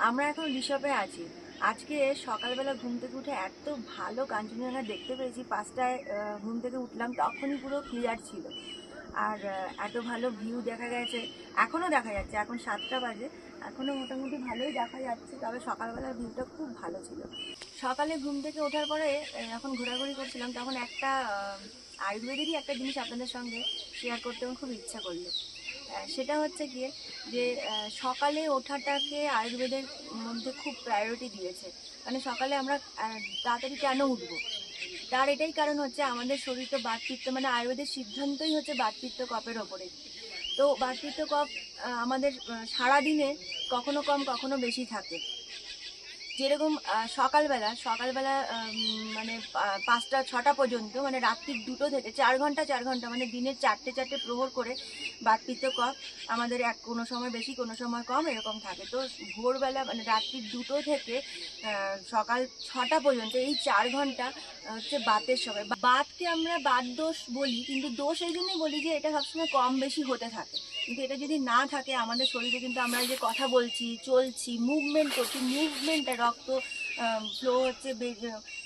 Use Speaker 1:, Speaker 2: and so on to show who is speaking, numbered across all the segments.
Speaker 1: আমরা এখন ঋষভে আছি। আজকে সকালবেলা ঘুম থেকে উঠে এত ভালো কাঞ্চনজঙ্ঘা দেখতে পেয়েছি। 5টায় ঘুম থেকে উঠলাম, তখনই পুরো ক্লিয়ার ছিল। আর এত ভালো ভিউ দেখা গেছে, এখনও দেখা যাচ্ছে। এখন 7টা বাজে, এখনও মোটামুটি ভালোই দেখা যাচ্ছে। তবে সকালবেলার ভিউটা খুব ভালো ছিল। সকালে ঘুম থেকে ওঠার পরে এখন ঘোরাঘুরি করছিলাম, তখন একটা আয়ুর্বেদেরই একটা জিনিস আপনাদের সঙ্গে শেয়ার করতে আমার খুব ইচ্ছা করলো। সেটা হচ্ছে গিয়ে যে সকালে ওঠাটাকে আয়ুর্বেদের মধ্যে খুব প্রায়োরিটি দিয়েছে। মানে সকালে আমরা তাড়াতাড়ি কেন উঠবো, তার এটাই কারণ হচ্ছে আমাদের শরীর তো বাতপিত্ত, মানে আয়ুর্বেদের সিদ্ধান্তই হচ্ছে বাতপিত্ত কফের ওপরে। তো বাতপিত্ত কফ আমাদের সারাদিনে কখনো কম কখনো বেশি থাকে। যেরকম সকালবেলা মানে 5টা 6টা পর্যন্ত, মানে রাত্রির 2টো থেকে 4 ঘন্টা মানে দিনের 4টে প্রহর করে বাতপিত্ত কফ আমাদের কোনো সময় বেশি কোনো সময় কম এরকম থাকে। তো ভোরবেলা মানে রাত্রির 2টো থেকে সকাল 6টা পর্যন্ত এই 4 ঘন্টা হচ্ছে বাতের সময়। বাতকে আমরা বাত দোষ বলি, কিন্তু দোষ এই জন্যই বলি যে এটা সবসময় কম বেশি হতে থাকে। কিন্তু এটা যদি না থাকে আমাদের শরীরে, কিন্তু আমরা যে কথা বলছি, চলছি, মুভমেন্ট করছি, মুভমেন্টটা রক্ত ফ্লো হচ্ছে,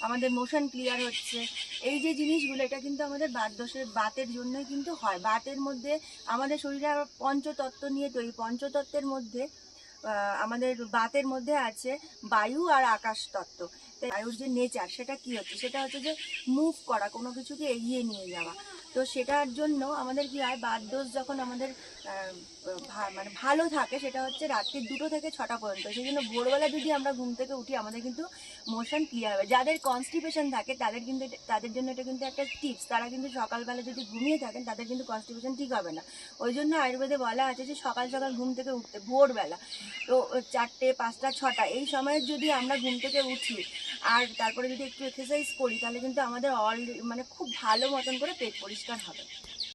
Speaker 1: আমাদের মোশন ক্লিয়ার হচ্ছে, এই যে জিনিসগুলো, এটা কিন্তু আমাদের বাতের জন্যই কিন্তু হয়। বাতের মধ্যে আমাদের শরীরে আবার পঞ্চতত্ত্ব নিয়ে তৈরি। পঞ্চতত্ত্বের মধ্যে আমাদের বাতের মধ্যে আছে বায়ু আর আকাশ তত্ত্ব। বায়ুর যে নেচার সেটা কি হচ্ছে, সেটা হচ্ছে যে মুভ করা, কোনো কিছুকে এগিয়ে নিয়ে যাওয়া। তো সেটার জন্য আমাদের কি হয়, বাত দোষ যখন আমাদের মানে ভালো থাকে, সেটা হচ্ছে রাত্রির 2টো থেকে 6টা পর্যন্ত। সেই জন্য ভোরবেলা যদি আমরা ঘুম থেকে উঠি, আমাদের কিন্তু মোশন ক্লিয়ার হবে। যাদের কনস্টিপেশন থাকে তাদের জন্য এটা কিন্তু একটা টিপস। তারা কিন্তু সকালবেলা যদি ঘুমিয়ে থাকেন, তাদের কিন্তু কনস্টিপেশন ঠিক হবে না। ওই জন্য আয়ুর্বেদে বলা আছে যে সকাল সকাল ঘুম থেকে উঠতে, ভোরবেলা। তো 4টে 5টা 6টা এই সময় যদি আমরা ঘুম থেকে উঠি আর তারপরে যদি একটু এক্সারসাইজ করি, তাহলে কিন্তু আমাদের মানে খুব ভালো মতন করে পেট পরিষ্কার হবে।